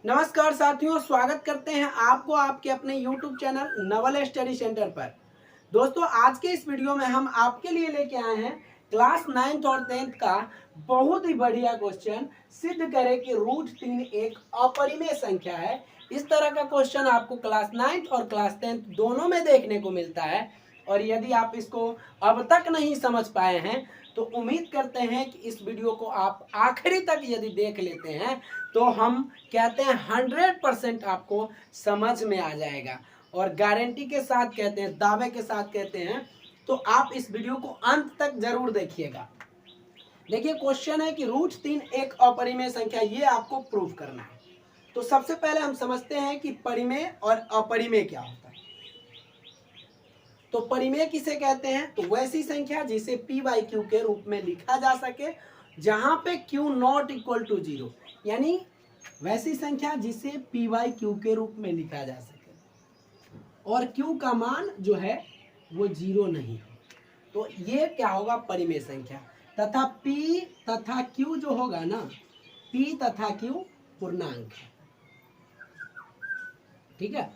नमस्कार साथियों, स्वागत करते हैं आपको आपके अपने YouTube channel Naval study centre पर। दोस्तों, आज के इस वीडियो में हम आपके लिए लेके आए हैं क्लास 9th और 10th का बहुत ही बढ़िया क्वेश्चन। सिद्ध करें कि √3 एक अपरिमेय संख्या है। इस तरह का क्वेश्चन आपको क्लास 9th और क्लास 10th दोनों में देखने को मिलता है। और यदि आप इसको अब तक नहीं समझ पाए हैं तो उम्मीद करते हैं कि इस वीडियो को आप आखिरी तक यदि देख लेते हैं तो हम कहते हैं 100% आपको समझ में आ जाएगा। और गारंटी के साथ कहते हैं, दावे के साथ कहते हैं, तो आप इस वीडियो को अंत तक जरूर देखिएगा। देखिए, क्वेश्चन है कि √3 एक अपरिमेय संख्या, ये आपको प्रूव करना है। तो सबसे पहले हम समझते हैं कि परिमेय और अपरिमेय क्या होता है। तो परिमेय किसे कहते हैं? तो वैसी संख्या जिसे p/q के रूप में लिखा जा सके जहां पे q नॉट इक्वल टू 0, यानी वैसी संख्या जिसे p/q के रूप में लिखा जा सके और q का मान जो है वो 0 नहीं हो, तो ये क्या होगा? परिमेय संख्या। तथा p तथा q जो होगा ना, p तथा q पूर्णांक है। ठीक है,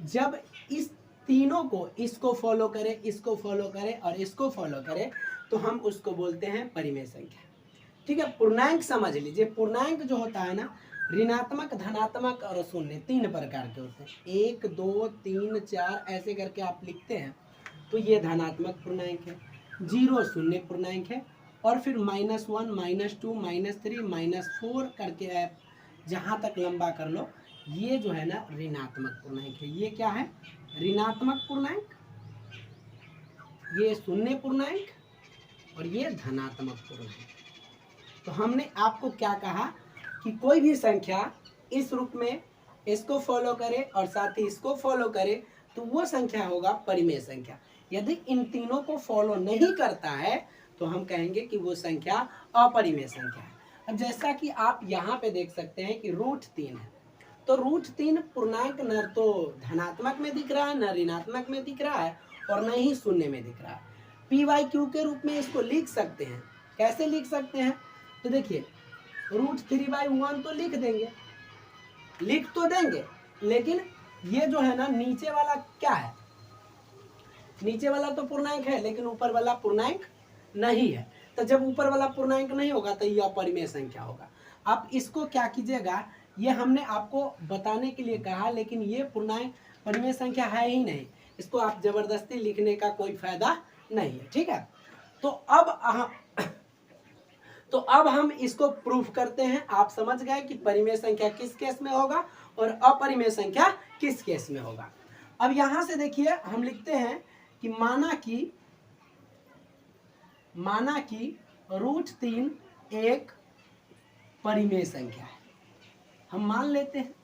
जब इस तीनों को, इसको फॉलो करे, इसको फॉलो करे और इसको फॉलो करे, तो हम उसको बोलते हैं परिमेय संख्या। ठीक है, पूर्णांक समझ लीजिए। पूर्णांक जो होता है ना, ऋणात्मक, धनात्मक और शून्य, 3 प्रकार के होते हैं। 1 2 3 4 ऐसे करके आप लिखते हैं तो ये धनात्मक पूर्णांक है। 0 शून्य पूर्णांक है। और फिर -1 -2 -3 -4 करके आप जहाँ तक लंबा कर लो, ये जो है ना ऋणात्मक पूर्णांक है। ये क्या है? ऋणात्मक पूर्णांक, ये शून्य पूर्णांक और ये धनात्मक पूर्णांक। तो हमने आपको क्या कहा कि कोई भी संख्या इस रूप में इसको फॉलो करे और साथ ही इसको फॉलो करे तो वो संख्या होगा परिमेय संख्या। यदि इन तीनों को फॉलो नहीं करता है तो हम कहेंगे कि वो संख्या अपरिमेय संख्या है। अब जैसा कि आप यहाँ पे देख सकते हैं कि √3 है, तो √3 पूर्णांक न तो धनात्मक में दिख रहा है, न ऋणात्मक में दिख रहा है और न ही शून्य में दिख रहा है। p/q के रूप में इसको लिख सकते हैं। कैसे लिख सकते हैं? तो देखिए, √3/1 तो लिख देंगे, लिख तो देंगे, लेकिन ये जो है ना नीचे वाला क्या है? नीचे वाला तो पूर्णांक है लेकिन ऊपर वाला पूर्णांक नहीं है। तो जब ऊपर वाला पूर्णांक नहीं होगा तो यह अपरिमेय संख्या होगा। आप इसको क्या कीजिएगा, ये हमने आपको बताने के लिए कहा, लेकिन ये पूर्णांक परिमेय संख्या है ही नहीं। इसको आप जबरदस्ती लिखने का कोई फायदा नहीं है। ठीक है, तो अब हम इसको प्रूफ करते हैं। आप समझ गए कि परिमेय संख्या किस केस में होगा और अपरिमेय संख्या किस केस में होगा। अब यहां से देखिए, हम लिखते हैं कि माना कि √3 एक परिमेय संख्या है। हम मान लेते हैं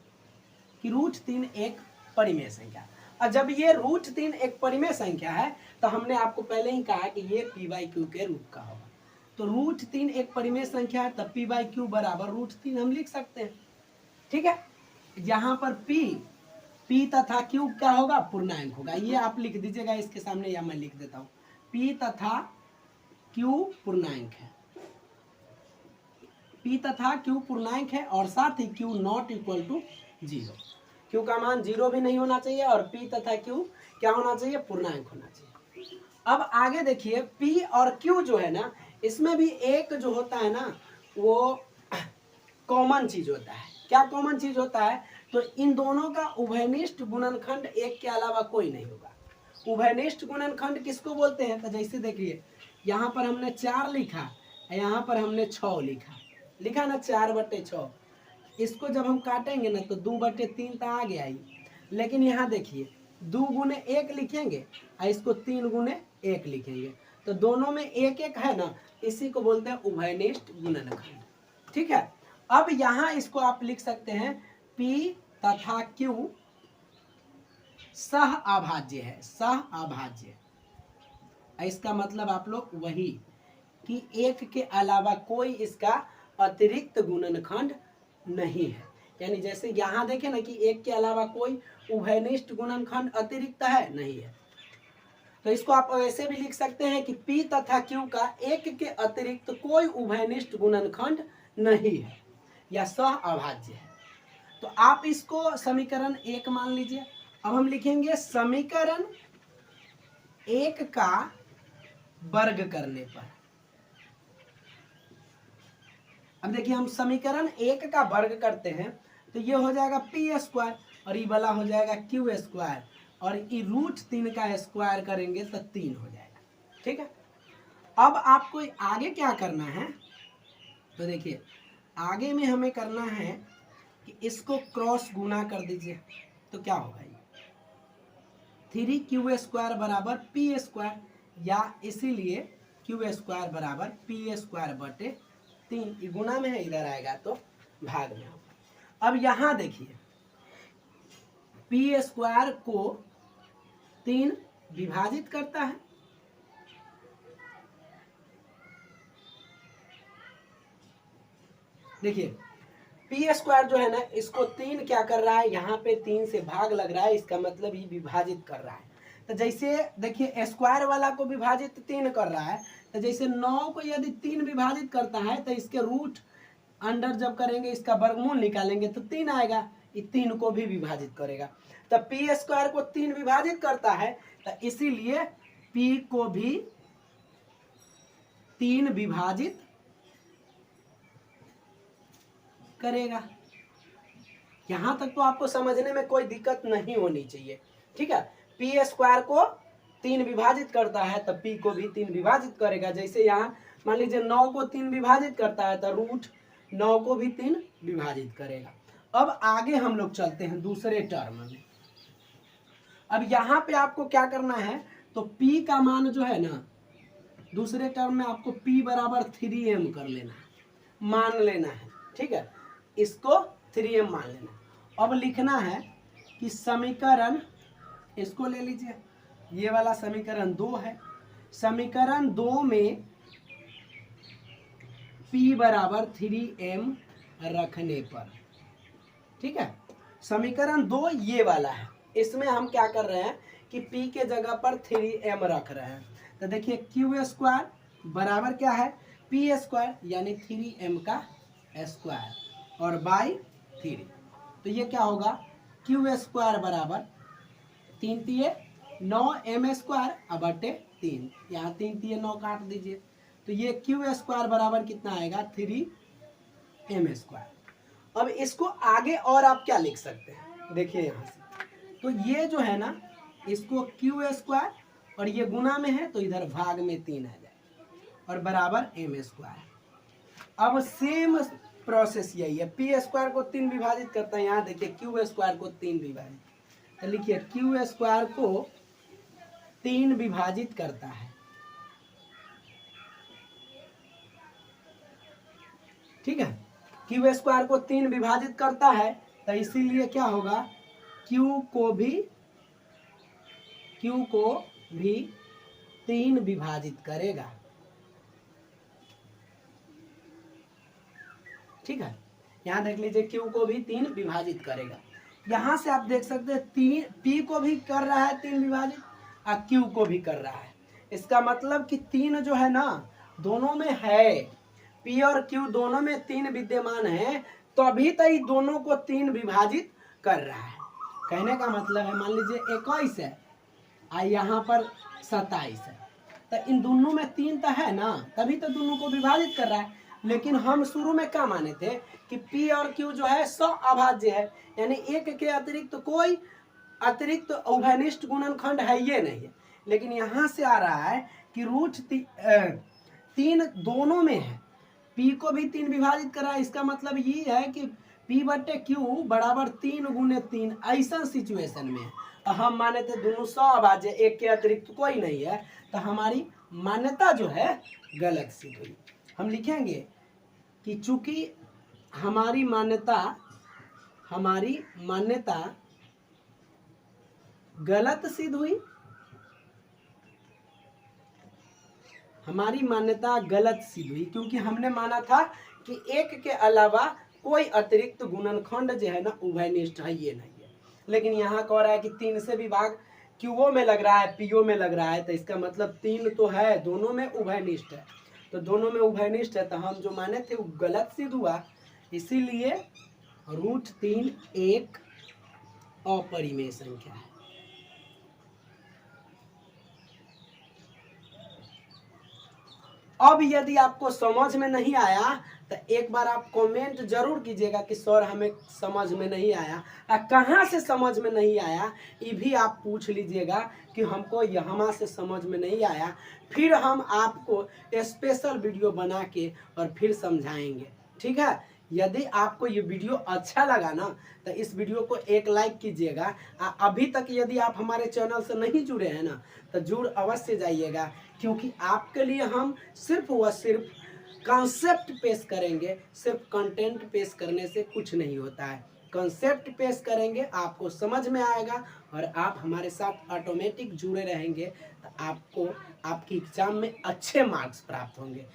कि √3 एक परिमेय संख्या। और जब ये √3 एक परिमेय संख्या है तो हमने आपको पहले ही कहा कि ये p/q के रूप का होगा। तो √3 एक परिमेय संख्या है, तब p/q बराबर √3 हम लिख सकते हैं। ठीक है, यहाँ पर p तथा q क्या होगा? पूर्णांक होगा। ये आप लिख दीजिएगा इसके सामने, या मैं लिख देता हूँ। p तथा q पूर्णांक है, p तथा q पूर्णांक है और साथ ही q not equal to 0। q का मान 0 भी नहीं होना चाहिए और p तथा q क्या होना चाहिए? पूर्णांक होना चाहिए। अब आगे देखिए, p और q जो है ना, इसमें भी एक जो होता है ना, वो कॉमन चीज होता है। क्या कॉमन चीज होता है? तो इन दोनों का उभयनिष्ठ गुणनखंड एक के अलावा कोई नहीं होगा। उभयनिष्ठ गुणनखंड किसको बोलते हैं? तो जैसे देखिए, यहाँ पर हमने 4 लिखा, यहाँ पर हमने 6 लिखा ना, 4/6। इसको जब हम काटेंगे ना तो 2/3 तो आ गया ही, लेकिन यहाँ देखिए 2 गुने 1 लिखेंगे और इसको 3 गुने 1 लिखेंगे, तो दोनों में 1 है ना, इसी को बोलते हैं उभयनिष्ठ गुणनखंड। ठीक है, अब यहाँ इसको आप लिख सकते हैं p तथा q सह अभाज्य है। सह अभाज्य, इसका मतलब आप लोग वही कि 1 के अलावा कोई इसका अतिरिक्त गुणनखंड नहीं है। यानी जैसे यहाँ देखें ना कि 1 के अलावा कोई उभयनिष्ठ गुणनखंड अतिरिक्त है, नहीं है। तो इसको आप ऐसे भी लिख सकते हैं कि p तथा q का 1 के अतिरिक्त कोई उभयनिष्ठ गुणनखंड नहीं है या सह अभाज्य है। तो आप इसको समीकरण 1 मान लीजिए। अब हम लिखेंगे समीकरण 1 का वर्ग करने पर। अब देखिए हम समीकरण 1 का वर्ग करते हैं तो ये हो जाएगा पी स्क्वायर और ये वाला हो जाएगा क्यू स्क्वायर और ये √3 का स्क्वायर करेंगे तो 3 हो जाएगा। ठीक है, अब आपको आगे क्या करना है, तो देखिए आगे में हमें करना है कि इसको क्रॉस गुना कर दीजिए तो क्या होगा, ये 3q² बराबर पी स्क्वायर, या इसीलिए q² बराबर p² बटे 3। गुना में है, इधर आएगा तो भाग में होगा। अब यहां देखिए p² को 3 विभाजित करता है, देखिए p² जो है ना इसको 3 क्या कर रहा है, यहाँ पे 3 से भाग लग रहा है, इसका मतलब ये विभाजित कर रहा है। तो जैसे देखिए स्क्वायर वाला को विभाजित 3 कर रहा है, तो जैसे 9 को यदि 3 विभाजित करता है तो इसके रूट अंडर जब करेंगे इसका वर्गमूल निकालेंगे तो 3 आएगा, ये 3 को भी विभाजित करेगा। तो p² को 3 विभाजित करता है तो इसीलिए p को भी 3 विभाजित करेगा। यहां तक तो आपको समझने में कोई दिक्कत नहीं होनी चाहिए। ठीक है, p² को 3 विभाजित करता है तो p को भी 3 विभाजित करेगा। जैसे यहाँ मान लीजिए 9 को 3 विभाजित करता है तो √9 को भी 3 विभाजित करेगा। अब आगे हम लोग चलते हैं दूसरे टर्म में। अब यहाँ पे आपको क्या करना है, तो p का मान जो है ना दूसरे टर्म में आपको p बराबर 3m कर लेना है, मान लेना है। ठीक है, इसको 3m मान लेना। अब लिखना है कि समीकरण, इसको ले लीजिए, ये वाला समीकरण 2 है। समीकरण 2 में p बराबर 3m रखने पर, ठीक है, समीकरण 2 ये वाला है, इसमें हम क्या कर रहे हैं कि p के जगह पर 3m रख रहे हैं। तो देखिए q² बराबर क्या है, p² यानी 3m का स्क्वायर और बाई 3। तो ये क्या होगा, q² बराबर 3 तिये 9m² बटे 3, यहाँ 3 तिये 9 काट दीजिए, तो ये q² बराबर कितना आएगा 3m²। अब इसको आगे और आप क्या लिख सकते हैं, देखिए यहाँ से, तो ये जो है ना इसको q² और ये गुना में है तो इधर भाग में 3 आ जाए और बराबर m²। अब सेम प्रोसेस यही है, p² को 3 विभाजित करता है, यहाँ देखिए q² को 3 विभाजित, तो लिखिए q² को 3 विभाजित करता है। ठीक है, q² को 3 विभाजित करता है तो इसीलिए क्या होगा, q को भी 3 विभाजित करेगा। ठीक है, यहाँ देख लीजिए q को भी 3 विभाजित करेगा। यहाँ से आप देख सकते हैं p को भी कर रहा है 3 विभाजित और q को भी कर रहा है। इसका मतलब कि 3 जो है ना दोनों में है, p और q दोनों में 3 विद्यमान है, तो अभी तक तो दोनों को 3 विभाजित कर रहा है। कहने का मतलब है मान लीजिए 21 है और यहाँ पर 27 है, तो इन दोनों में 3 तो है ना, तभी तो दोनों को विभाजित कर रहा है। लेकिन हम शुरू में क्या माने थे कि p और q जो है अभाज्य है, यानी एक के अतिरिक्त तो कोई अतिरिक्त उभयनिष्ठ गुणनखंड है ये नहीं है। लेकिन यहाँ से आ रहा है कि √3 दोनों में है, p को भी 3 विभाजित कर रहा है, इसका मतलब ये है कि p बटे q बराबर 3 गुने 3। ऐसा सिचुएशन में है, हम माने थे दोनों अभाज्य, एक के अतिरिक्त कोई नहीं है, तो हमारी मान्यता जो है गलत सिद्ध हुई। हम लिखेंगे कि चूंकि हमारी मान्यता गलत सिद्ध हुई, हमारी मान्यता गलत सिद्ध हुई, क्योंकि हमने माना था कि एक के अलावा कोई अतिरिक्त गुणनखंड जो है ना उभयनिष्ठ है ये नहीं है। लेकिन यहाँ कह रहा है कि 3 से विभाग क्यूओ में लग रहा है, पीओ में लग रहा है, तो इसका मतलब 3 तो है, दोनों में उभयनिष्ठ है, तो दोनों में उभयनिष्ठ है, तो हम जो माने थे वो गलत सिद्ध हुआ। इसीलिए √3 एक अपरिमेय संख्या है। अब यदि आपको समझ में नहीं आया तो एक बार आप कमेंट जरूर कीजिएगा कि सर हमें समझ में नहीं आया, कहाँ से समझ में नहीं आया ये भी आप पूछ लीजिएगा कि हमको यहाँ से समझ में नहीं आया, फिर हम आपको स्पेशल वीडियो बना के और फिर समझाएंगे। ठीक है, यदि आपको ये वीडियो अच्छा लगा ना तो इस वीडियो को एक लाइक कीजिएगा। अभी तक यदि आप हमारे चैनल से नहीं जुड़े हैं ना तो जुड़ अवश्य जाइएगा, क्योंकि आपके लिए हम सिर्फ व सिर्फ कॉन्सेप्ट पेश करेंगे। सिर्फ कंटेंट पेश करने से कुछ नहीं होता है, कॉन्सेप्ट पेश करेंगे, आपको समझ में आएगा और आप हमारे साथ ऑटोमेटिक जुड़े रहेंगे तो आपको आपकी एग्जाम में अच्छे मार्क्स प्राप्त होंगे।